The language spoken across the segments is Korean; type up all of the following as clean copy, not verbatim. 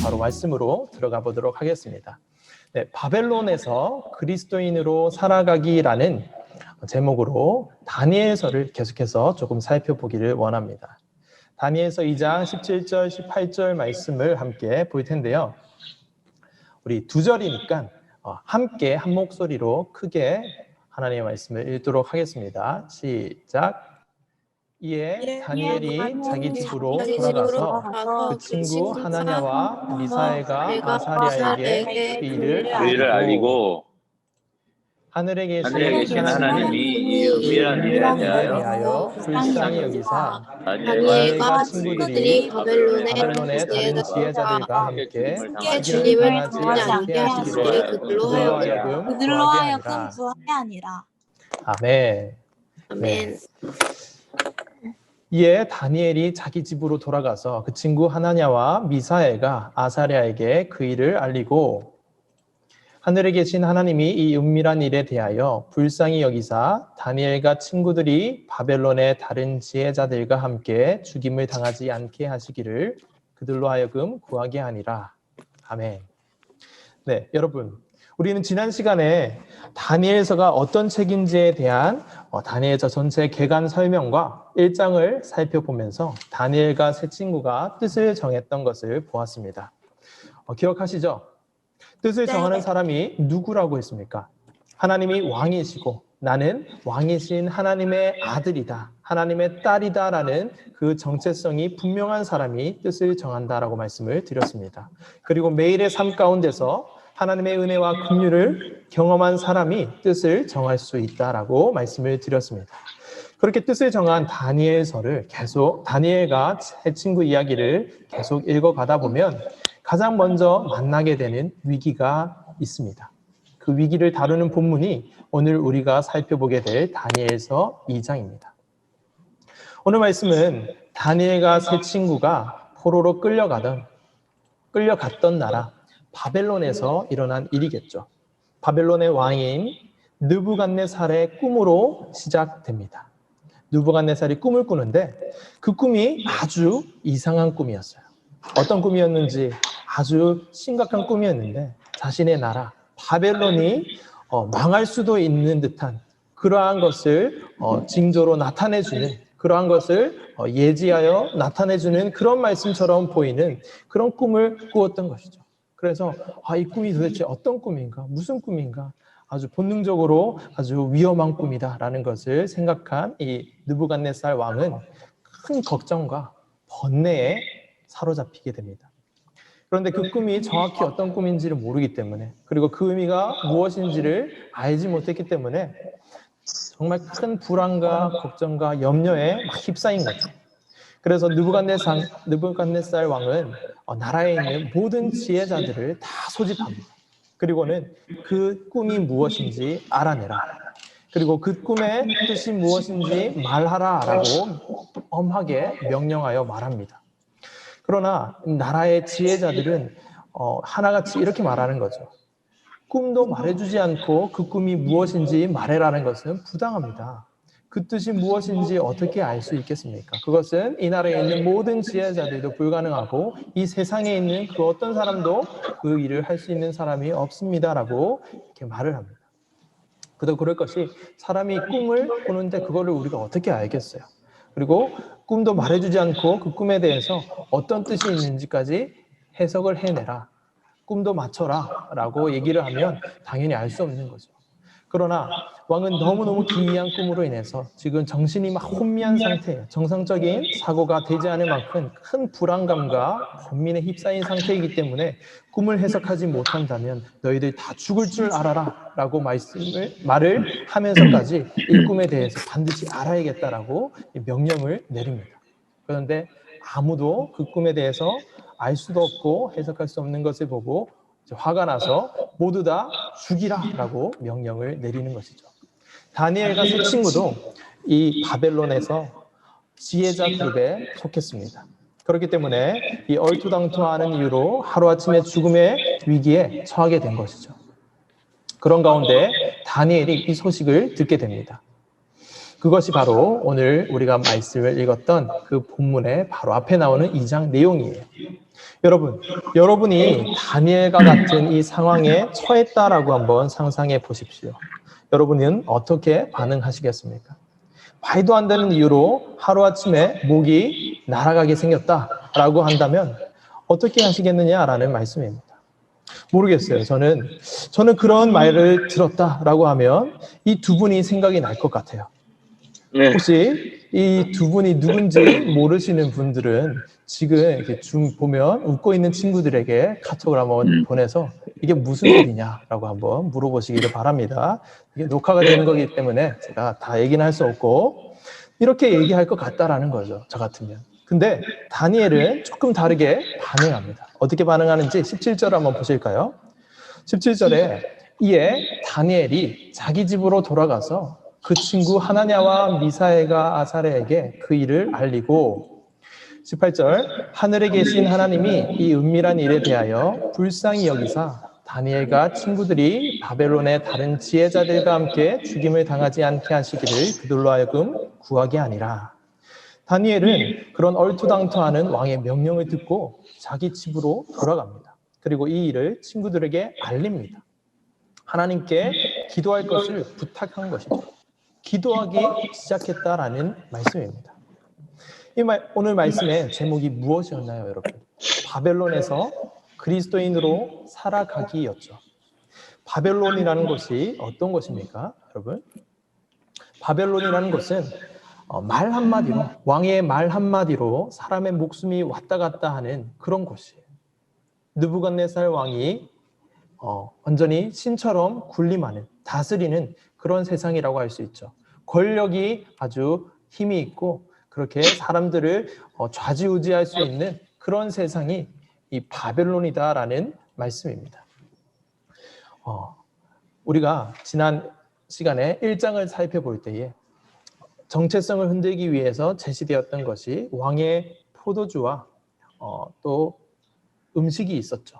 바로 말씀으로 들어가 보도록 하겠습니다. 네, 바벨론에서 그리스도인으로 살아가기라는 제목으로 다니엘서를 계속해서 조금 살펴보기를 원합니다. 다니엘서 2장 17절, 18절 말씀을 함께 볼 텐데요. 우리 두 절이니까 함께 한 목소리로 크게 하나님의 말씀을 읽도록 하겠습니다. 시작. 이에 다니엘이 자기 집으로 돌아가서 그 친구 하나냐와 미사엘과 아사랴에게 그 일을 알리고 하늘에 계신 하나님이 이 은밀한 일에 대하여 불쌍히 여기사 다니엘과 친구들이 바벨론의 다른 지혜자들과 함께 죽임을 당하지 않게 하시기를 그들로 하여금 구하게 하니라. 아멘. 네. 이에 다니엘이 자기 집으로 돌아가서 그 친구 하나냐와 미사엘과 아사랴에게 그 일을 알리고 하늘에 계신 하나님이 이 은밀한 일에 대하여 불쌍히 여기사 다니엘과 친구들이 바벨론의 다른 지혜자들과 함께 죽임을 당하지 않게 하시기를 그들로 하여금 구하게 하니라. 아멘. 네, 여러분, 우리는 지난 시간에 다니엘서가 어떤 책인지에 대한 다니엘서 전체 개간 설명과 1장을 살펴보면서 다니엘과 세 친구가 뜻을 정했던 것을 보았습니다. 기억하시죠? 뜻을 정하는 사람이 누구라고 했습니까? 하나님이 왕이시고 나는 왕이신 하나님의 아들이다, 하나님의 딸이다라는 그 정체성이 분명한 사람이 뜻을 정한다라고 말씀을 드렸습니다. 그리고 매일의 삶 가운데서 하나님의 은혜와 긍휼을 경험한 사람이 뜻을 정할 수 있다라고 말씀을 드렸습니다. 그렇게 뜻을 정한 다니엘서를 계속 다니엘과 세 친구 이야기를 계속 읽어가다 보면 가장 먼저 만나게 되는 위기가 있습니다. 그 위기를 다루는 본문이 오늘 우리가 살펴보게 될 다니엘서 2장입니다. 오늘 말씀은 다니엘과 세 친구가 포로로 끌려갔던 나라 바벨론에서 일어난 일이겠죠. 바벨론의 왕인 느부갓네살의 꿈으로 시작됩니다. 느부갓네살이 꿈을 꾸는데 그 꿈이 아주 이상한 꿈이었어요. 어떤 꿈이었는지 아주 심각한 꿈이었는데 자신의 나라 바벨론이 망할 수도 있는 듯한 그러한 것을 징조로 나타내주는, 그러한 것을 예지하여 나타내주는 그런 말씀처럼 보이는 그런 꿈을 꾸었던 것이죠. 그래서 이 꿈이 도대체 어떤 꿈인가, 무슨 꿈인가, 아주 본능적으로 아주 위험한 꿈이다라는 것을 생각한 이 느부갓네살 왕은 큰 걱정과 번뇌에 사로잡히게 됩니다. 그런데 그 꿈이 정확히 어떤 꿈인지를 모르기 때문에, 그리고 그 의미가 무엇인지를 알지 못했기 때문에 정말 큰 불안과 걱정과 염려에 막 휩싸인 거죠. 그래서 느부갓네살 왕은 나라에 있는 모든 지혜자들을 다 소집합니다. 그리고는 그 꿈이 무엇인지 알아내라, 그리고 그 꿈의 뜻이 무엇인지 말하라라고 엄하게 명령하여 말합니다. 그러나 나라의 지혜자들은 하나같이 이렇게 말하는 거죠. 꿈도 말해주지 않고 그 꿈이 무엇인지 말해라는 것은 부당합니다. 그 뜻이 무엇인지 어떻게 알 수 있겠습니까? 그것은 이 나라에 있는 모든 지혜자들도 불가능하고 이 세상에 있는 그 어떤 사람도 그 일을 할 수 있는 사람이 없습니다라고 이렇게 말을 합니다. 그도 그럴 것이, 사람이 꿈을 꾸는데 그거를 우리가 어떻게 알겠어요? 그리고 꿈도 말해주지 않고 그 꿈에 대해서 어떤 뜻이 있는지까지 해석을 해내라, 꿈도 맞춰라 라고 얘기를 하면 당연히 알 수 없는 거죠. 그러나 왕은 너무너무 기이한 꿈으로 인해서 지금 정신이 막 혼미한 상태예요. 정상적인 사고가 되지 않을 만큼 큰 불안감과 번민에 휩싸인 상태이기 때문에 꿈을 해석하지 못한다면 너희들 다 죽을 줄 알아라 라고 말을 하면서까지 이 꿈에 대해서 반드시 알아야겠다라고 명령을 내립니다. 그런데 아무도 그 꿈에 대해서 알 수도 없고 해석할 수 없는 것을 보고 화가 나서 모두 다 죽이라라고 명령을 내리는 것이죠. 다니엘과 세 친구도 이 바벨론에서 지혜자 그룹에 속했습니다. 그렇기 때문에 이 얼토당토하는 이유로 하루아침에 죽음의 위기에 처하게 된 것이죠. 그런 가운데 다니엘이 이 소식을 듣게 됩니다. 그것이 바로 오늘 우리가 말씀을 읽었던 그 본문의 바로 앞에 나오는 2장 내용이에요. 여러분이 다니엘과 같은 이 상황에 처했다라고 한번 상상해 보십시오. 여러분은 어떻게 반응하시겠습니까? 말도 안 되는 이유로 하루아침에 목이 날아가게 생겼다라고 한다면 어떻게 하시겠느냐라는 말씀입니다. 모르겠어요. 저는 그런 말을 들었다라고 하면 이 두 분이 생각이 날 것 같아요. 혹시 이 두 분이 누군지 모르시는 분들은 지금 이렇게 보면 웃고 있는 친구들에게 카톡을 한번 보내서 이게 무슨 소리냐라고 한번 물어보시기를 바랍니다. 이게 녹화가 되는 거기 때문에 제가 다 얘기는 할 수 없고 이렇게 얘기할 것 같다라는 거죠. 저 같으면. 근데 다니엘은 조금 다르게 반응합니다. 어떻게 반응하는지 17절 한번 보실까요? 17절에 이에 다니엘이 자기 집으로 돌아가서 그 친구 하나냐와 미사엘과 아사랴에게 그 일을 알리고 18절 하늘에 계신 하나님이 이 은밀한 일에 대하여 불쌍히 여기사 다니엘과 친구들이 바벨론의 다른 지혜자들과 함께 죽임을 당하지 않게 하시기를 그들로 하여금 구하게 하니라. 다니엘은 그런 얼토당토하는 왕의 명령을 듣고 자기 집으로 돌아갑니다. 그리고 이 일을 친구들에게 알립니다. 하나님께 기도할 것을 부탁한 것이죠. 기도하기 시작했다라는 말씀입니다. 오늘 말씀의 제목이 무엇이었나요, 여러분? 바벨론에서 그리스도인으로 살아가기였죠. 바벨론이라는 것이 어떤 것입니까, 여러분? 바벨론이라는 것은 말 한마디로, 왕의 말 한마디로 사람의 목숨이 왔다 갔다 하는 그런 곳이에요. 느부갓네살 왕이 완전히 신처럼 군림하는, 다스리는 그런 세상이라고 할 수 있죠. 권력이 아주 힘이 있고 그렇게 사람들을 좌지우지할 수 있는 그런 세상이 이 바벨론이다라는 말씀입니다. 우리가 지난 시간에 1장을 살펴볼 때에 정체성을 흔들기 위해서 제시되었던 것이 왕의 포도주와 또 음식이 있었죠.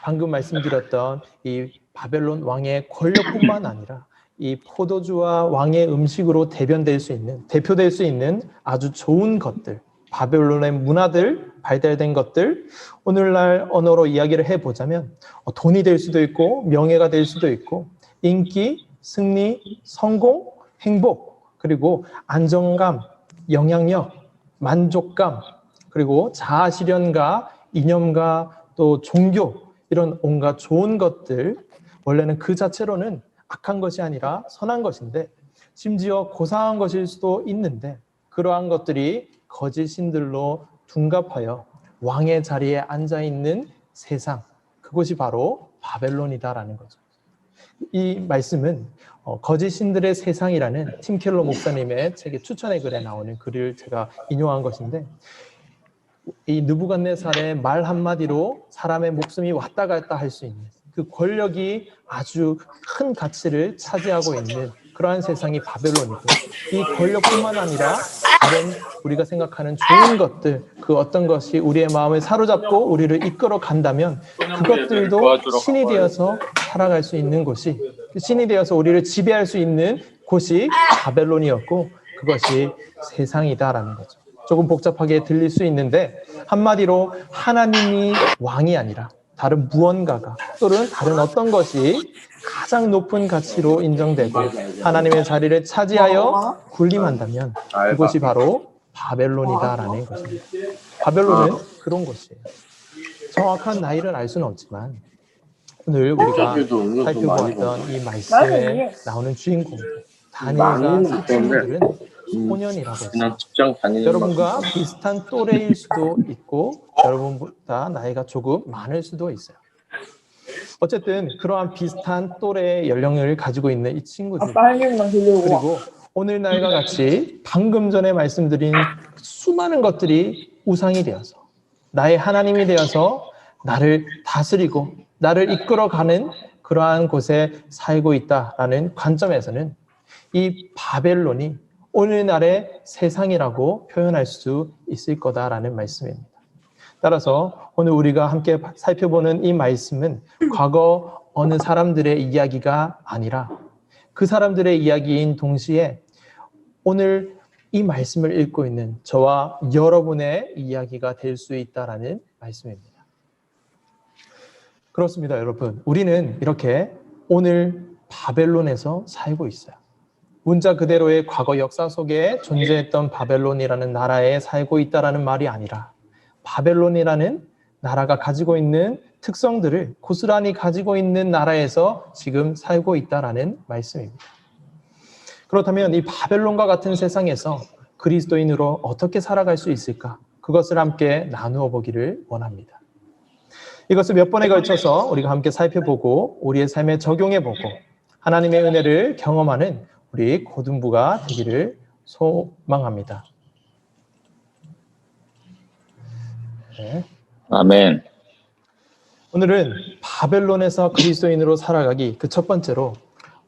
방금 말씀드렸던 이 바벨론 왕의 권력뿐만 아니라 이 포도주와 왕의 음식으로 대표될 수 있는 아주 좋은 것들, 바벨론의 문화들, 발달된 것들, 오늘날 언어로 이야기를 해보자면 돈이 될 수도 있고 명예가 될 수도 있고 인기, 승리, 성공, 행복, 그리고 안정감, 영향력, 만족감, 그리고 자아실현과 이념과 또 종교, 이런 온갖 좋은 것들, 원래는 그 자체로는 악한 것이 아니라 선한 것인데 심지어 고상한 것일 수도 있는데 그러한 것들이 거짓 신들로 둔갑하여 왕의 자리에 앉아있는 세상, 그것이 바로 바벨론이다라는 거죠. 이 말씀은 거짓 신들의 세상이라는 팀 켈러 목사님의 책의 추천의 글에 나오는 글을 제가 인용한 것인데 이 느부갓네살의 말 한마디로 사람의 목숨이 왔다 갔다 할 수 있는 그 권력이 아주 큰 가치를 차지하고 있는 그러한 세상이 바벨론이고 이 권력뿐만 아니라 다른 우리가 생각하는 좋은 것들, 그 어떤 것이 우리의 마음을 사로잡고 우리를 이끌어 간다면 그것들도 신이 되어서 살아갈 수 있는 곳이, 신이 되어서 우리를 지배할 수 있는 곳이 바벨론이었고 그것이 세상이다라는 거죠. 조금 복잡하게 들릴 수 있는데 한마디로 하나님이 왕이 아니라 다른 무언가가 또는 다른 어떤 것이 가장 높은 가치로 인정되고 하나님의 자리를 차지하여 군림한다면 그것이 바로 바벨론이다라는 것입니다. 바벨론은 그런 곳이에요. 정확한 나이를 알 수는 없지만 오늘 우리가 살펴보았던 이 말씀에 나오는 주인공들, 다니엘과 그 친구들은 소년이라고 했어요. 여러분과 비슷한 또래일 수도 있고 여러분보다 나이가 조금 많을 수도 있어요. 어쨌든 그러한 비슷한 또래의 연령을 가지고 있는 이 친구들, 그리고 오늘날과 같이 방금 전에 말씀드린 수많은 것들이 우상이 되어서 나의 하나님이 되어서 나를 다스리고 나를 이끌어가는 그러한 곳에 살고 있다라는 관점에서는 이 바벨론이 오늘날의 세상이라고 표현할 수 있을 거다라는 말씀입니다. 따라서 오늘 우리가 함께 살펴보는 이 말씀은 과거 어느 사람들의 이야기가 아니라 그 사람들의 이야기인 동시에 오늘 이 말씀을 읽고 있는 저와 여러분의 이야기가 될 수 있다라는 말씀입니다. 그렇습니다, 여러분. 우리는 이렇게 오늘 바벨론에서 살고 있어요. 문자 그대로의 과거 역사 속에 존재했던 바벨론이라는 나라에 살고 있다라는 말이 아니라 바벨론이라는 나라가 가지고 있는 특성들을 고스란히 가지고 있는 나라에서 지금 살고 있다라는 말씀입니다. 그렇다면 이 바벨론과 같은 세상에서 그리스도인으로 어떻게 살아갈 수 있을까? 그것을 함께 나누어 보기를 원합니다. 이것을 몇 번에 걸쳐서 우리가 함께 살펴보고 우리의 삶에 적용해보고 하나님의 은혜를 경험하는 우리 고등부가 되기를 소망합니다. 네. 아멘. 오늘은 바벨론에서 그리스도인으로 살아가기 그 첫 번째로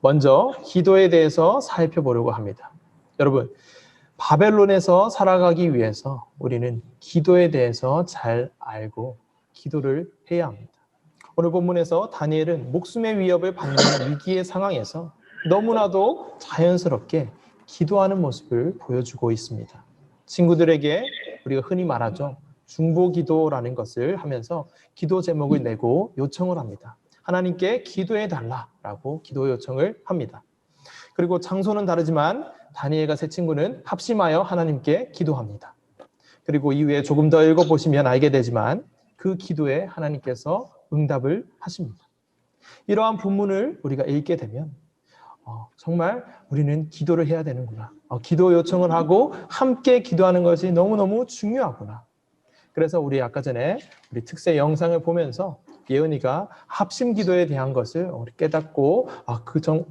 먼저 기도에 대해서 살펴보려고 합니다. 여러분, 바벨론에서 살아가기 위해서 우리는 기도에 대해서 잘 알고 기도를 해야 합니다. 오늘 본문에서 다니엘은 목숨의 위협을 받는 위기의 상황에서 너무나도 자연스럽게 기도하는 모습을 보여주고 있습니다. 친구들에게 우리가 흔히 말하죠. 중보기도라는 것을 하면서 기도 제목을 내고 요청을 합니다. 하나님께 기도해달라라고 기도 요청을 합니다. 그리고 장소는 다르지만 다니엘과 세 친구는 합심하여 하나님께 기도합니다. 그리고 이후에 조금 더 읽어보시면 알게 되지만 그 기도에 하나님께서 응답을 하십니다. 이러한 본문을 우리가 읽게 되면 정말 우리는 기도를 해야 되는구나. 기도 요청을 하고 함께 기도하는 것이 너무너무 중요하구나. 그래서 우리 아까 전에 우리 특세 영상을 보면서 예은이가 합심 기도에 대한 것을 깨닫고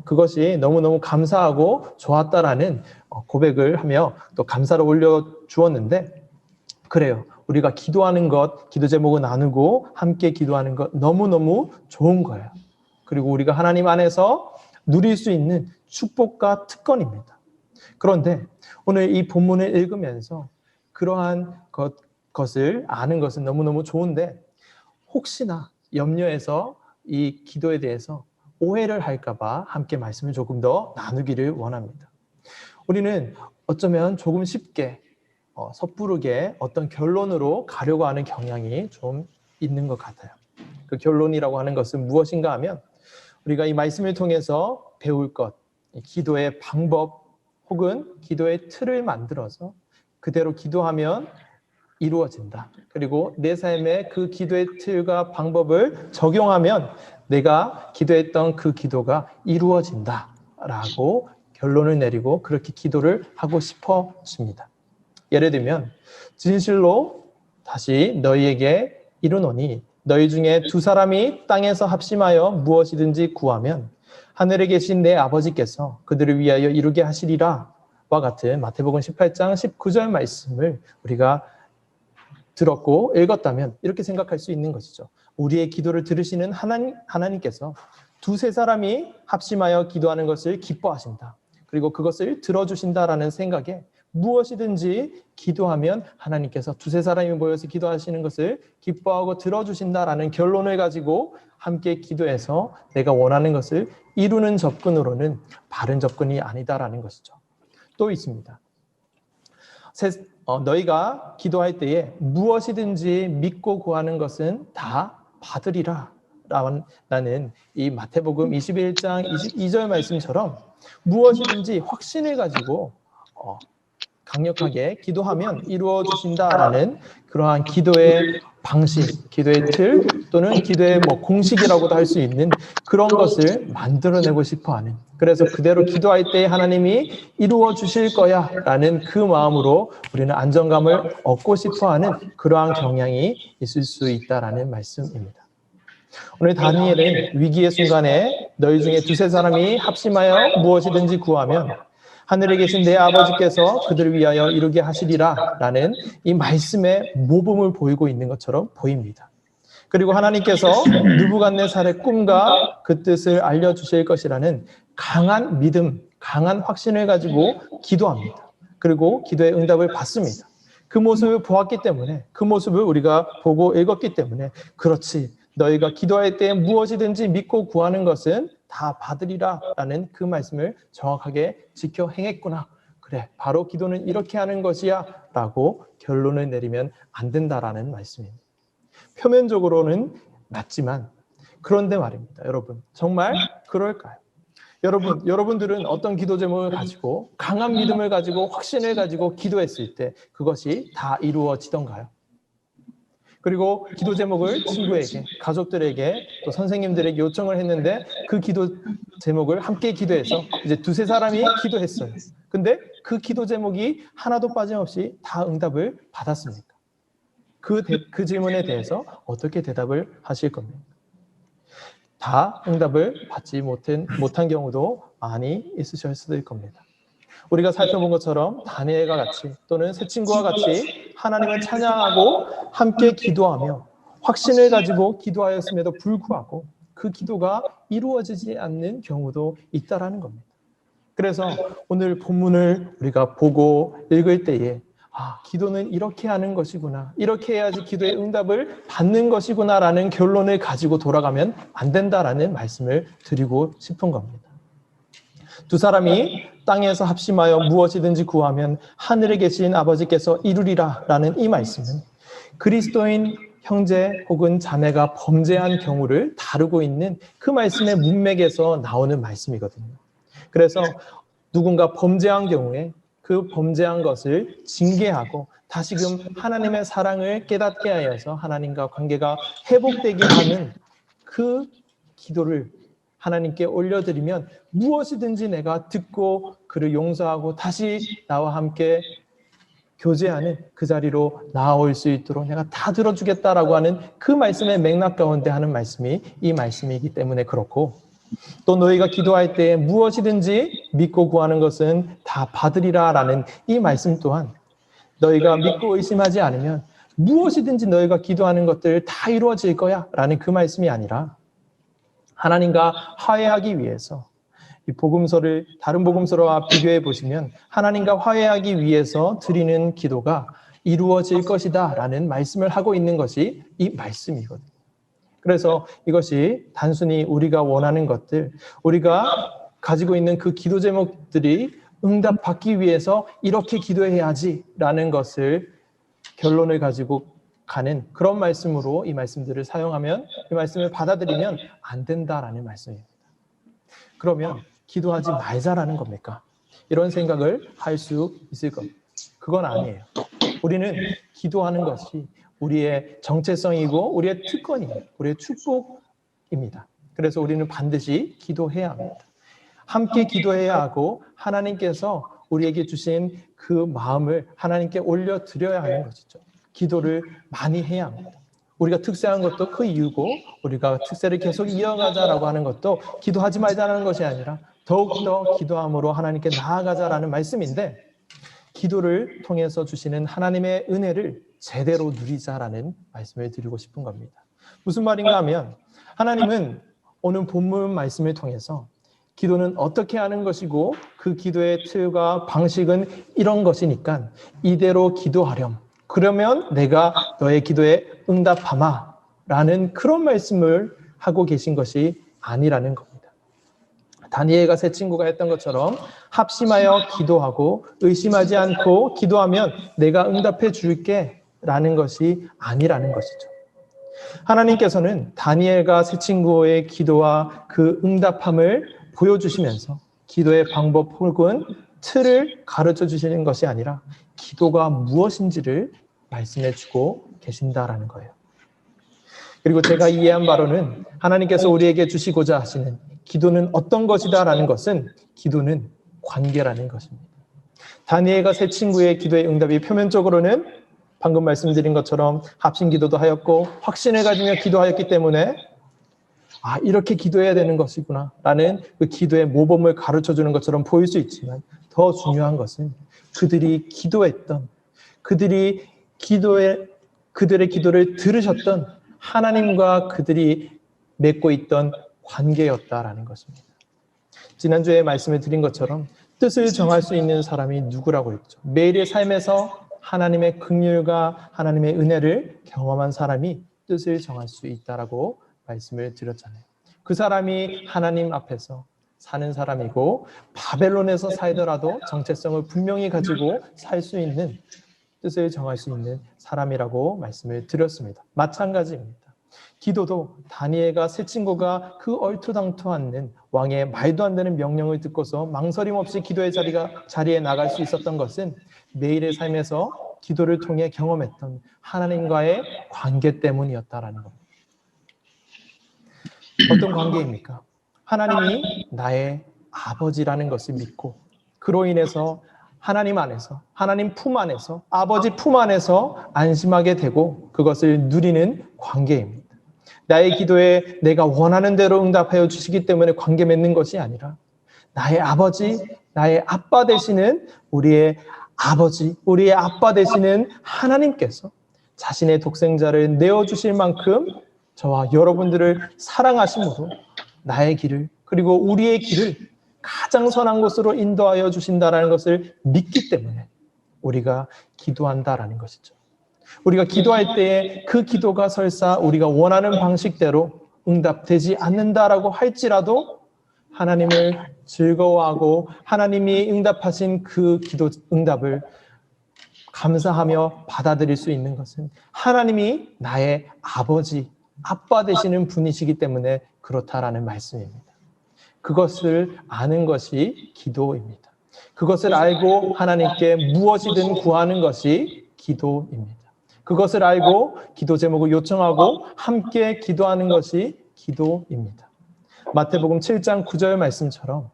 그것이 너무너무 감사하고 좋았다라는 고백을 하며 또 감사를 올려주었는데 그래요. 우리가 기도하는 것, 기도 제목을 나누고 함께 기도하는 것 너무너무 좋은 거예요. 그리고 우리가 하나님 안에서 누릴 수 있는 축복과 특권입니다. 그런데 오늘 이 본문을 읽으면서 그러한 것을 아는 것은 너무너무 좋은데 혹시나 염려해서 이 기도에 대해서 오해를 할까 봐 함께 말씀을 조금 더 나누기를 원합니다. 우리는 어쩌면 조금 쉽게 섣부르게 어떤 결론으로 가려고 하는 경향이 좀 있는 것 같아요. 그 결론이라고 하는 것은 무엇인가 하면 우리가 이 말씀을 통해서 배울 것, 기도의 방법 혹은 기도의 틀을 만들어서 그대로 기도하면 이루어진다. 그리고 내 삶에 그 기도의 틀과 방법을 적용하면 내가 기도했던 그 기도가 이루어진다라고 결론을 내리고 그렇게 기도를 하고 싶어집니다. 예를 들면 진실로 다시 너희에게 이르노니 너희 중에 두 사람이 땅에서 합심하여 무엇이든지 구하면 하늘에 계신 내 아버지께서 그들을 위하여 이루게 하시리라 와 같은 마태복음 18장 19절 말씀을 우리가 들었고 읽었다면 이렇게 생각할 수 있는 것이죠. 우리의 기도를 들으시는 하나님께서 두세 사람이 합심하여 기도하는 것을 기뻐하신다. 그리고 그것을 들어주신다라는 생각에 무엇이든지 기도하면 하나님께서 두세 사람이 모여서 기도하시는 것을 기뻐하고 들어주신다라는 결론을 가지고 함께 기도해서 내가 원하는 것을 이루는 접근으로는 바른 접근이 아니다라는 것이죠. 또 있습니다. 너희가 기도할 때에 무엇이든지 믿고 구하는 것은 다 받으리라 라는 이 마태복음 21장 22절 말씀처럼 무엇이든지 확신을 가지고 강력하게 기도하면 이루어 주신다라는 그러한 기도의 방식, 기도의 틀 또는 기도의 공식이라고도 할 수 있는 그런 것을 만들어내고 싶어하는, 그래서 그대로 기도할 때 하나님이 이루어 주실 거야 라는 그 마음으로 우리는 안정감을 얻고 싶어하는 그러한 경향이 있을 수 있다라는 말씀입니다. 오늘 다니엘은 위기의 순간에 너희 중에 두세 사람이 합심하여 무엇이든지 구하면 하늘에 계신 내 아버지께서 그들을 위하여 이루게 하시리라 라는 이 말씀의 모범을 보이고 있는 것처럼 보입니다. 그리고 하나님께서 느부갓네살의 꿈과 그 뜻을 알려주실 것이라는 강한 믿음, 강한 확신을 가지고 기도합니다. 그리고 기도의 응답을 받습니다. 그 모습을 보았기 때문에, 그 모습을 우리가 보고 읽었기 때문에 그렇지, 너희가 기도할 때 무엇이든지 믿고 구하는 것은 다 받으리라 라는 그 말씀을 정확하게 지켜 행했구나. 그래, 바로 기도는 이렇게 하는 것이야 라고 결론을 내리면 안 된다라는 말씀입니다. 표면적으로는 맞지만 그런데 말입니다. 여러분, 정말 그럴까요? 여러분들은 어떤 기도 제목을 가지고 강한 믿음을 가지고 확신을 가지고 기도했을 때 그것이 다 이루어지던가요? 그리고 기도 제목을 친구에게, 가족들에게, 또 선생님들에게 요청을 했는데 그 기도 제목을 함께 기도해서 이제 두세 사람이 기도했어요. 근데 그 기도 제목이 하나도 빠짐없이 다 응답을 받았습니까? 그 질문에 대해서 어떻게 대답을 하실 겁니까? 다 응답을 받지 못한 경우도 많이 있으셨을 겁니다. 우리가 살펴본 것처럼 다니엘과 같이 또는 새 친구와 같이 하나님을 찬양하고 함께 기도하며 확신을 가지고 기도하였음에도 불구하고 그 기도가 이루어지지 않는 경우도 있다라는 겁니다. 그래서 오늘 본문을 우리가 보고 읽을 때에 기도는 이렇게 하는 것이구나, 이렇게 해야지 기도의 응답을 받는 것이구나 라는 결론을 가지고 돌아가면 안 된다라는 말씀을 드리고 싶은 겁니다. 두 사람이 땅에서 합심하여 무엇이든지 구하면 하늘에 계신 아버지께서 이루리라 라는 이 말씀은 그리스도인 형제 혹은 자매가 범죄한 경우를 다루고 있는 그 말씀의 문맥에서 나오는 말씀이거든요. 그래서 누군가 범죄한 경우에 그 범죄한 것을 징계하고 다시금 하나님의 사랑을 깨닫게 하여서 하나님과 관계가 회복되게 하는 그 기도를 하나님께 올려드리면 무엇이든지 내가 듣고 그를 용서하고 다시 나와 함께 교제하는 그 자리로 나아올 수 있도록 내가 다 들어주겠다라고 하는 그 말씀의 맥락 가운데 하는 말씀이 이 말씀이기 때문에 그렇고, 또 너희가 기도할 때 무엇이든지 믿고 구하는 것은 다 받으리라 라는 이 말씀 또한 너희가 믿고 의심하지 않으면 무엇이든지 너희가 기도하는 것들 다 이루어질 거야 라는 그 말씀이 아니라 하나님과 화해하기 위해서 이 복음서를 다른 복음서와 비교해 보시면 하나님과 화해하기 위해서 드리는 기도가 이루어질 것이다 라는 말씀을 하고 있는 것이 이 말씀이거든요. 그래서 이것이 단순히 우리가 원하는 것들, 우리가 가지고 있는 그 기도 제목들이 응답받기 위해서 이렇게 기도해야지 라는 것을 결론을 가지고 가는 그런 말씀으로 이 말씀들을 사용하면, 이 말씀을 받아들이면 안 된다라는 말씀입니다. 그러면 기도하지 말자라는 겁니까? 이런 생각을 할 수 있을 겁니다. 그건 아니에요. 우리는 기도하는 것이 우리의 정체성이고 우리의 특권이에요. 우리의 축복입니다. 그래서 우리는 반드시 기도해야 합니다. 함께 기도해야 하고 하나님께서 우리에게 주신 그 마음을 하나님께 올려드려야 하는 것이죠. 기도를 많이 해야 합니다. 우리가 특세한 것도 그 이유고 우리가 특세를 계속 이어가자라고 하는 것도 기도하지 말자라는 것이 아니라 더욱더 기도함으로 하나님께 나아가자라는 말씀인데, 기도를 통해서 주시는 하나님의 은혜를 제대로 누리자라는 말씀을 드리고 싶은 겁니다. 무슨 말인가 하면 하나님은 오늘 본문 말씀을 통해서 기도는 어떻게 하는 것이고 그 기도의 틀과 방식은 이런 것이니까 이대로 기도하렴. 그러면 내가 너의 기도에 응답하마 라는 그런 말씀을 하고 계신 것이 아니라는 겁니다. 다니엘과 세 친구가 했던 것처럼 합심하여 기도하고 의심하지 않고 기도하면 내가 응답해 줄게 라는 것이 아니라는 것이죠. 하나님께서는 다니엘과 세 친구의 기도와 그 응답함을 보여주시면서 기도의 방법 혹은 틀을 가르쳐 주시는 것이 아니라 기도가 무엇인지를 말씀해 주고 계신다라는 거예요. 그리고 제가 이해한 바로는 하나님께서 우리에게 주시고자 하시는 기도는 어떤 것이다라는 것은 기도는 관계라는 것입니다. 다니엘과 세 친구의 기도의 응답이 표면적으로는 방금 말씀드린 것처럼 합심 기도도 하였고 확신을 가지며 기도하였기 때문에 이렇게 기도해야 되는 것이구나 라는 그 기도의 모범을 가르쳐주는 것처럼 보일 수 있지만 더 중요한 것은 그들이 기도했던, 그들의 기도를 들으셨던 하나님과 그들이 맺고 있던 관계였다라는 것입니다. 지난주에 말씀을 드린 것처럼 뜻을 정할 수 있는 사람이 누구라고 했죠? 매일의 삶에서 하나님의 긍휼과 하나님의 은혜를 경험한 사람이 뜻을 정할 수 있다라고 말씀을 드렸잖아요. 그 사람이 하나님 앞에서 사는 사람이고 바벨론에서 살더라도 정체성을 분명히 가지고 살 수 있는 뜻을 정할 수 있는 사람이라고 말씀을 드렸습니다. 마찬가지입니다. 기도도 다니엘과 세 친구가 그 얼토당토 않는 왕의 말도 안 되는 명령을 듣고서 망설임 없이 기도의 자리에 나갈 수 있었던 것은 매일의 삶에서 기도를 통해 경험했던 하나님과의 관계 때문이었다라는 겁니다. 어떤 관계입니까? 하나님이 나의 아버지라는 것을 믿고 그로 인해서 하나님 안에서, 하나님 품 안에서, 아버지 품 안에서 안심하게 되고 그것을 누리는 관계입니다. 나의 기도에 내가 원하는 대로 응답하여 주시기 때문에 관계 맺는 것이 아니라 나의 아버지, 나의 아빠 되시는 우리의 아버지, 우리의 아빠 되시는 하나님께서 자신의 독생자를 내어주실 만큼 저와 여러분들을 사랑하심으로 나의 길을 그리고 우리의 길을 가장 선한 곳으로 인도하여 주신다는 것을 믿기 때문에 우리가 기도한다라는 것이죠. 우리가 기도할 때에 그 기도가 설사 우리가 원하는 방식대로 응답되지 않는다라고 할지라도 하나님을 즐거워하고 하나님이 응답하신 그 기도 응답을 감사하며 받아들일 수 있는 것은 하나님이 나의 아버지, 아빠 되시는 분이시기 때문에 그렇다라는 말씀입니다. 그것을 아는 것이 기도입니다. 그것을 알고 하나님께 무엇이든 구하는 것이 기도입니다. 그것을 알고 기도 제목을 요청하고 함께 기도하는 것이 기도입니다. 마태복음 7장 9절 말씀처럼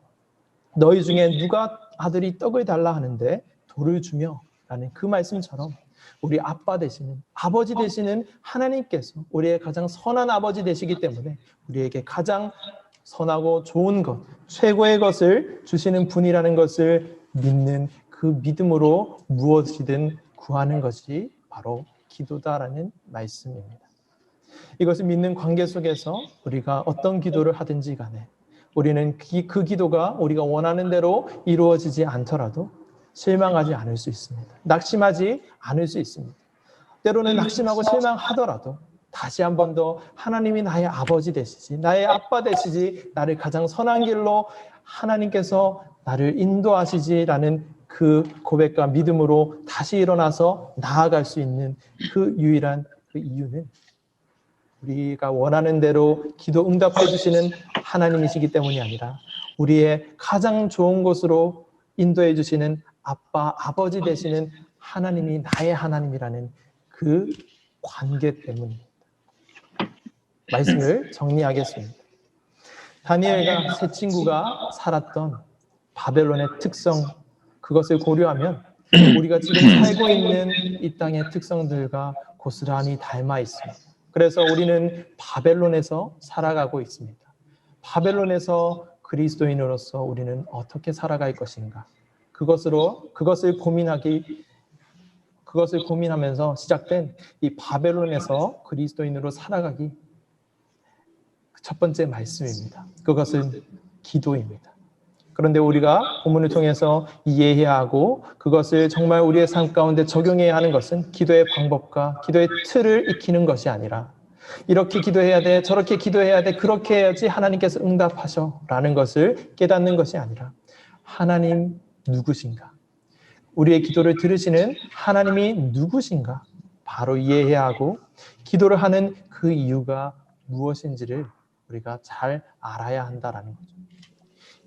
너희 중에 누가 아들이 떡을 달라 하는데 돌을 주며 라는 그 말씀처럼 우리 아빠 되시는 아버지 되시는 하나님께서 우리의 가장 선한 아버지 되시기 때문에 우리에게 가장 선하고 좋은 것, 최고의 것을 주시는 분이라는 것을 믿는 그 믿음으로 무엇이든 구하는 것이 바로 기도다라는 말씀입니다. 이것을 믿는 관계 속에서 우리가 어떤 기도를 하든지 간에 우리는 그 기도가 우리가 원하는 대로 이루어지지 않더라도 실망하지 않을 수 있습니다. 낙심하지 않을 수 있습니다. 때로는 낙심하고 실망하더라도 다시 한 번 더 하나님이 나의 아버지 되시지, 나의 아빠 되시지, 나를 가장 선한 길로 하나님께서 나를 인도하시지라는 그 고백과 믿음으로 다시 일어나서 나아갈 수 있는 그 유일한 그 이유는 우리가 원하는 대로 기도 응답해 주시는 하나님이시기 때문이 아니라 우리의 가장 좋은 곳으로 인도해 주시는 아빠, 아버지 되시는 하나님이 나의 하나님이라는 그 관계 때문입니다. 말씀을 정리하겠습니다. 다니엘과 세 친구가 살았던 바벨론의 특성, 그것을 고려하면 우리가 지금 살고 있는 이 땅의 특성들과 고스란히 닮아 있습니다. 그래서 우리는 바벨론에서 살아가고 있습니다. 바벨론에서 그리스도인으로서 우리는 어떻게 살아갈 것인가? 그것을 고민하면서 시작된 이 바벨론에서 그리스도인으로 살아가기 첫 번째 말씀입니다. 그것은 기도입니다. 그런데 우리가 본문을 통해서 이해해야 하고 그것을 정말 우리의 삶 가운데 적용해야 하는 것은 기도의 방법과 기도의 틀을 익히는 것이 아니라 이렇게 기도해야 돼, 저렇게 기도해야 돼, 그렇게 해야지 하나님께서 응답하셔 라는 것을 깨닫는 것이 아니라 하나님 누구신가? 우리의 기도를 들으시는 하나님이 누구신가? 바로 이해해야 하고 기도를 하는 그 이유가 무엇인지를 우리가 잘 알아야 한다라는 거죠.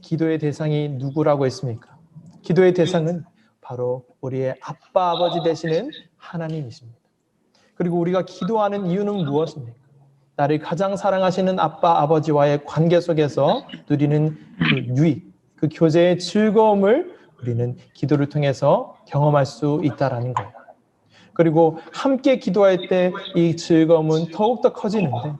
기도의 대상이 누구라고 했습니까? 기도의 대상은 바로 우리의 아빠, 아버지 되시는 하나님이십니다. 그리고 우리가 기도하는 이유는 무엇입니까? 나를 가장 사랑하시는 아빠, 아버지와의 관계 속에서 누리는 그 유익, 그 교제의 즐거움을 우리는 기도를 통해서 경험할 수 있다라는 거예요. 그리고 함께 기도할 때 이 즐거움은 더욱더 커지는데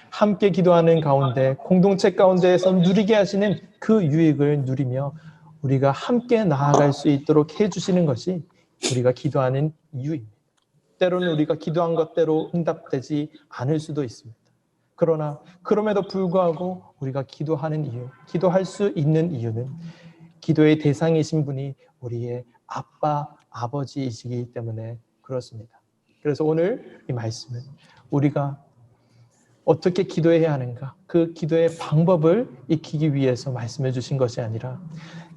함께 기도하는 가운데 공동체 가운데에서 누리게 하시는 그 유익을 누리며 우리가 함께 나아갈 수 있도록 해주시는 것이 우리가 기도하는 이유입니다. 때로는 우리가 기도한 것대로 응답되지 않을 수도 있습니다. 그러나 그럼에도 불구하고 우리가 기도하는 이유, 기도할 수 있는 이유는 기도의 대상이신 분이 우리의 아빠, 아버지이시기 때문에 그렇습니다. 그래서 오늘 이 말씀은 우리가 어떻게 기도해야 하는가, 그 기도의 방법을 익히기 위해서 말씀해 주신 것이 아니라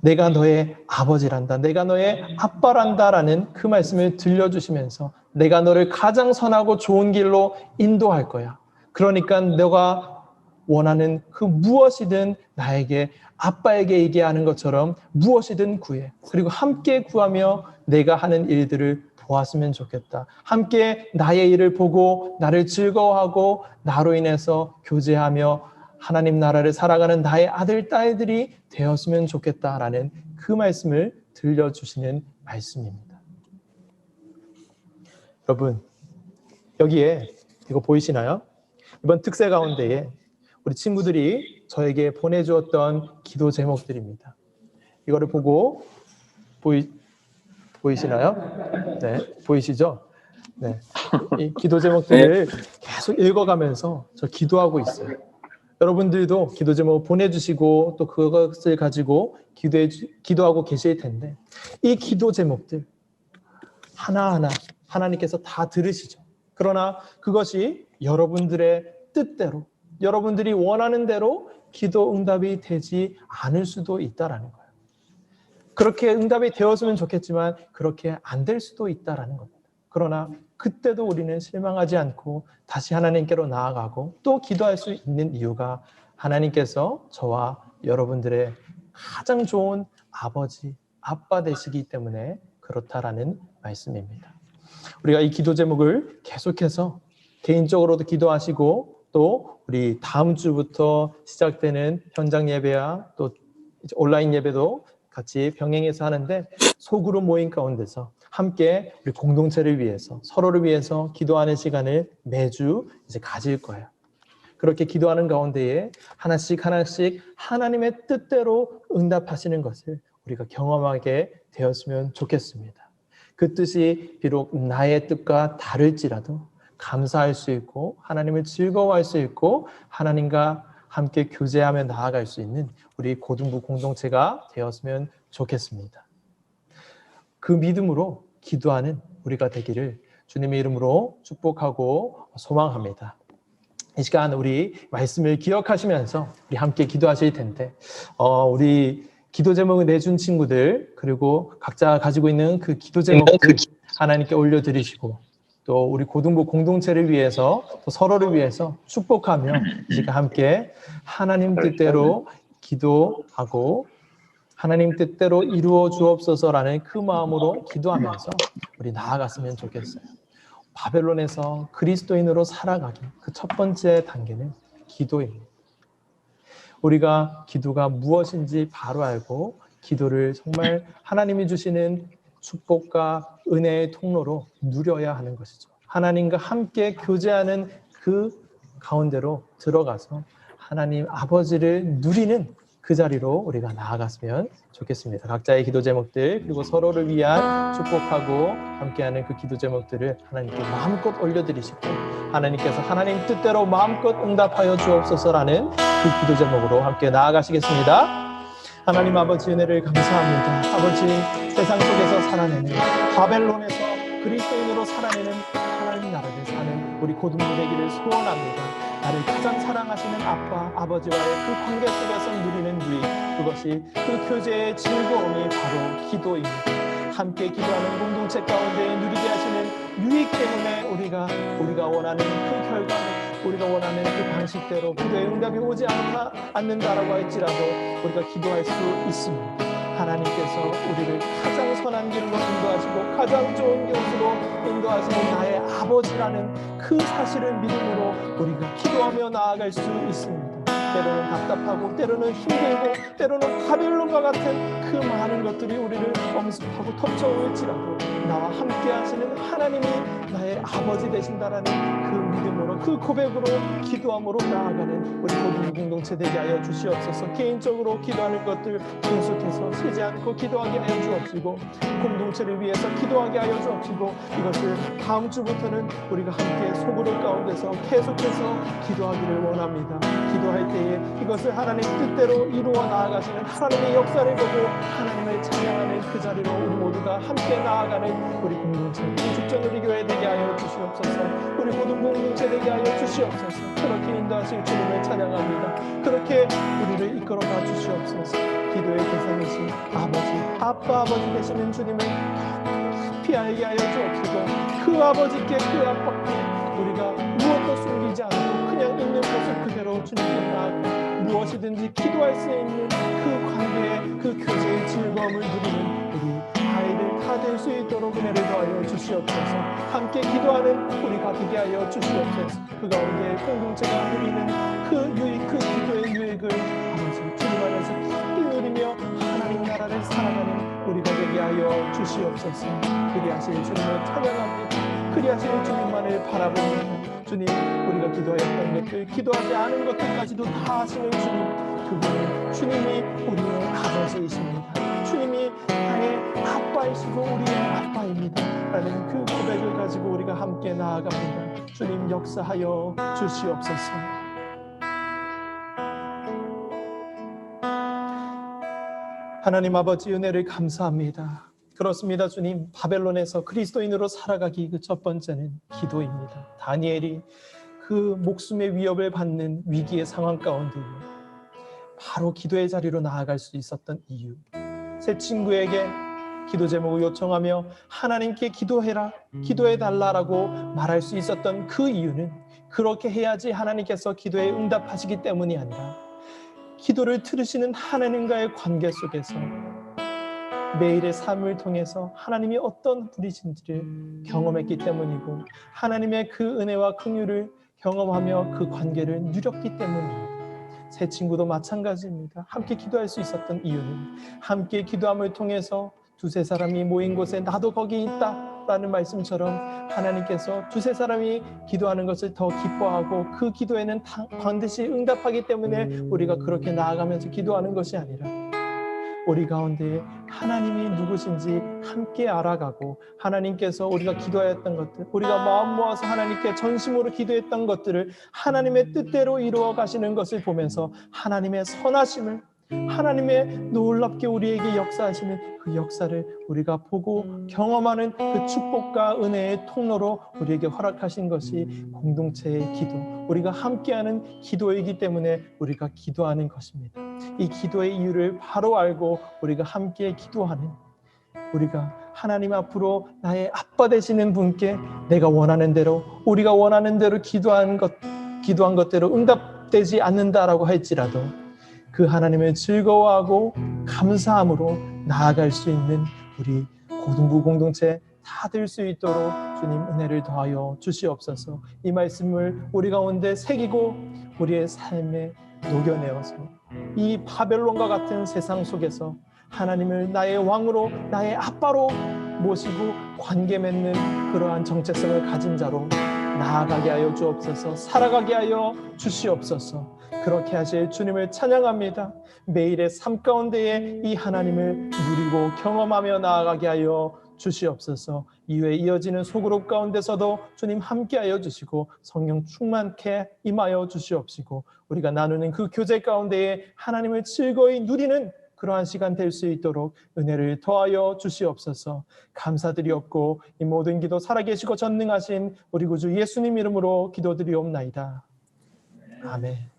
내가 너의 아버지란다, 내가 너의 아빠란다라는 그 말씀을 들려주시면서 내가 너를 가장 선하고 좋은 길로 인도할 거야. 그러니까 너가 원하는 그 무엇이든 나에게, 아빠에게 얘기하는 것처럼 무엇이든 구해. 그리고 함께 구하며 내가 하는 일들을 보았으면 좋겠다. 함께 나의 일을 보고 나를 즐거워하고 나로 인해서 교제하며 하나님 나라를 살아가는 나의 아들, 딸들이 되었으면 좋겠다라는 그 말씀을 들려주시는 말씀입니다. 여러분, 여기에 이거 보이시나요? 이번 특세 가운데에 우리 친구들이 저에게 보내주었던 기도 제목들입니다. 이거를 보고 보이시나요? 네, 보이시죠? 네, 이 기도 제목들을 계속 읽어가면서 저 기도하고 있어요. 여러분들도 기도 제목 보내주시고 또 그것을 가지고 기도하고 계실 텐데 이 기도 제목들 하나하나 하나님께서 다 들으시죠. 그러나 그것이 여러분들의 뜻대로, 여러분들이 원하는 대로 기도 응답이 되지 않을 수도 있다라는 거예요. 그렇게 응답이 되었으면 좋겠지만 그렇게 안 될 수도 있다라는 겁니다. 그러나 그때도 우리는 실망하지 않고 다시 하나님께로 나아가고 또 기도할 수 있는 이유가 하나님께서 저와 여러분들의 가장 좋은 아버지, 아빠 되시기 때문에 그렇다라는 말씀입니다. 우리가 이 기도 제목을 계속해서 개인적으로도 기도하시고 또 우리 다음 주부터 시작되는 현장 예배와 또 온라인 예배도 같이 병행해서 하는데 소그룹 모임 가운데서 함께 우리 공동체를 위해서 서로를 위해서 기도하는 시간을 매주 이제 가질 거예요. 그렇게 기도하는 가운데에 하나씩 하나님의 뜻대로 응답하시는 것을 우리가 경험하게 되었으면 좋겠습니다. 그 뜻이 비록 나의 뜻과 다를지라도 감사할 수 있고 하나님을 즐거워할 수 있고 하나님과 함께 교제하며 나아갈 수 있는 우리 고등부 공동체가 되었으면 좋겠습니다. 그 믿음으로 기도하는 우리가 되기를 주님의 이름으로 축복하고 소망합니다. 이 시간 우리 말씀을 기억하시면서 우리 함께 기도하실 텐데 우리 기도 제목을 내준 친구들 그리고 각자 가지고 있는 그 기도 제목들 하나님께 올려드리시고 또 우리 고등부 공동체를 위해서 또 서로를 위해서 축복하며 우리가 함께 하나님 뜻대로 기도하고 하나님 뜻대로 이루어 주옵소서라는 그 마음으로 기도하면서 우리 나아갔으면 좋겠어요. 바벨론에서 그리스도인으로 살아가기 그 첫 번째 단계는 기도입니다. 우리가 기도가 무엇인지 바로 알고 기도를 정말 하나님이 주시는 축복과 은혜의 통로로 누려야 하는 것이죠. 하나님과 함께 교제하는 그 가운데로 들어가서 하나님 아버지를 누리는 그 자리로 우리가 나아갔으면 좋겠습니다. 각자의 기도 제목들 그리고 서로를 위한 축복하고 함께하는 그 기도 제목들을 하나님께 마음껏 올려드리시고 하나님께서 하나님 뜻대로 마음껏 응답하여 주옵소서라는 그 기도 제목으로 함께 나아가시겠습니다. 하나님 아버지 은혜를 감사합니다. 아버지 세상 속에서 살아내는 바벨론에서 그리스도인으로 살아내는 하나님 나라를 사는 우리 고등부 되기를 소원합니다. 나를 가장 사랑하시는 아빠, 아버지와의 그 관계 속에서 누리는 유익, 그것이 그 교제의 즐거움이 바로 기도입니다. 함께 기도하는 공동체 가운데 누리게 하시는 유익 때문에 우리가 원하는 그 결과, 우리가 원하는 그 방식대로 기도의 응답이 오지 않는다라고 할지라도 우리가 기도할 수 있습니다. 하나님께서 우리를 가장 선한 길로 인도하시고 가장 좋은 곳으로 인도하시는 나의 아버지라는 그 사실을 믿음으로 우리가 기도하며 나아갈 수 있습니다. 때로는 답답하고 때로는 힘들고 때로는 바벨론과 같은 그 많은 것들이 우리를 엄습하고 덮쳐올지라도 나와 함께 하시는 하나님이 나의 아버지 되신다라는 그 믿음으로 그 고백으로 기도함으로 나아가는 우리 고등부 공동체 되게 하여 주시옵소서. 개인적으로 기도하는 것들 계속해서 쉬지 않고 기도하게 하여 주옵시고 공동체를 위해서 기도하게 하여 주옵시고 이것을 다음 주부터는 우리가 함께 소그룹 가운데서 계속해서 기도하기를 원합니다. 기도할 때 때에 이것을 하나님 뜻대로 이루어 나아가시는 하나님의 역사를 보고 하나님을 찬양하는 그 자리로 우리 모두가 함께 나아가는 우리 공동체 죽전 우리 교회 되게 하여 주시옵소서. 우리 모든 공동체 되게 하여 주시옵소서. 그렇게 인도하실 주님을 찬양합니다. 그렇게 우리를 이끌어가 주시옵소서. 기도의 대상이신 아버지 되시는 주님을 깊이 알게 하여 주옵시고 그 아버지께 그 아빠께 우리가 무엇도 숨기지 않고 그냥 있는 모습 그대로 주님께 나아가 무엇이든지 기도할 수 있는 그 관계의 그 교제의 즐거움을 누리는 우리 아이들 다 될 수 있도록 은혜를 더하여 주시옵소서. 함께 기도하는 우리가 되게 하여 주시옵소서. 그 가운데 공동체가 누리는 그 유익, 그 기도의 유익을 아버지 주님 안에서 깊이 누리며 하나님 나라를 살아가는 우리가 되게 하여 주시옵소서. 그리하실 주님을 찬양합니다. 그리하실 주님만을 바라보는 주님, 우리가 기도하였던 것들, 기도하지 않은 것들까지도 다 하시는 주님, 그분은 주님이 우리의 아버지이십니다. 주님이 나의 아빠이시고 우리의 아빠입니다 라는 그 고백을 가지고 우리가 함께 나아갑니다. 주님 역사하여 주시옵소서. 하나님 아버지 은혜를 감사합니다. 그렇습니다. 주님, 바벨론에서 그리스도인으로 살아가기 그 첫 번째는 기도입니다. 다니엘이 그 목숨의 위협을 받는 위기의 상황 가운데 바로 기도의 자리로 나아갈 수 있었던 이유, 새 친구에게 기도 제목을 요청하며 하나님께 기도해라, 기도해달라라고 말할 수 있었던 그 이유는 그렇게 해야지 하나님께서 기도에 응답하시기 때문이 아니라 기도를 들으시는 하나님과의 관계 속에서 매일의 삶을 통해서 하나님이 어떤 분이신지를 경험했기 때문이고 하나님의 그 은혜와 긍휼을 경험하며 그 관계를 누렸기 때문입니다. 새 친구도 마찬가지입니다. 함께 기도할 수 있었던 이유는 함께 기도함을 통해서 두세 사람이 모인 곳에 나도 거기 있다 라는 말씀처럼 하나님께서 두세 사람이 기도하는 것을 더 기뻐하고 그 기도에는 반드시 응답하기 때문에 우리가 그렇게 나아가면서 기도하는 것이 아니라 우리 가운데 하나님이 누구신지 함께 알아가고 하나님께서 우리가 기도하였던 것들, 우리가 마음 모아서 하나님께 전심으로 기도했던 것들을 하나님의 뜻대로 이루어 가시는 것을 보면서 하나님의 선하심을, 하나님의 놀랍게 우리에게 역사하시는 그 역사를 우리가 보고 경험하는 그 축복과 은혜의 통로로 우리에게 허락하신 것이 공동체의 기도, 우리가 함께하는 기도이기 때문에 우리가 기도하는 것입니다. 이 기도의 이유를 바로 알고 우리가 함께 기도하는, 우리가 하나님 앞으로 나의 아빠 되시는 분께 내가 원하는 대로, 우리가 원하는 대로 기도한 것대로 응답되지 않는다라고 할지라도 그 하나님을 즐거워하고 감사함으로 나아갈 수 있는 우리 고등부 공동체 다 될 수 있도록 주님 은혜를 더하여 주시옵소서. 이 말씀을 우리 가운데 새기고 우리의 삶에 녹여내어서 이 바벨론과 같은 세상 속에서 하나님을 나의 왕으로, 나의 아빠로 모시고 관계 맺는 그러한 정체성을 가진 자로 나아가게 하여 주옵소서. 살아가게 하여 주시옵소서. 그렇게 하실 주님을 찬양합니다. 매일의 삶 가운데에 이 하나님을 누리고 경험하며 나아가게 하여 주시옵소서. 이후에 이어지는 소그룹 가운데서도 주님 함께하여 주시고 성령 충만케 임하여 주시옵시고 우리가 나누는 그 교제 가운데에 하나님을 즐거이 누리는 그러한 시간 될 수 있도록 은혜를 더하여 주시옵소서. 감사드리옵고 이 모든 기도 살아계시고 전능하신 우리 구주 예수님 이름으로 기도드리옵나이다. 아멘.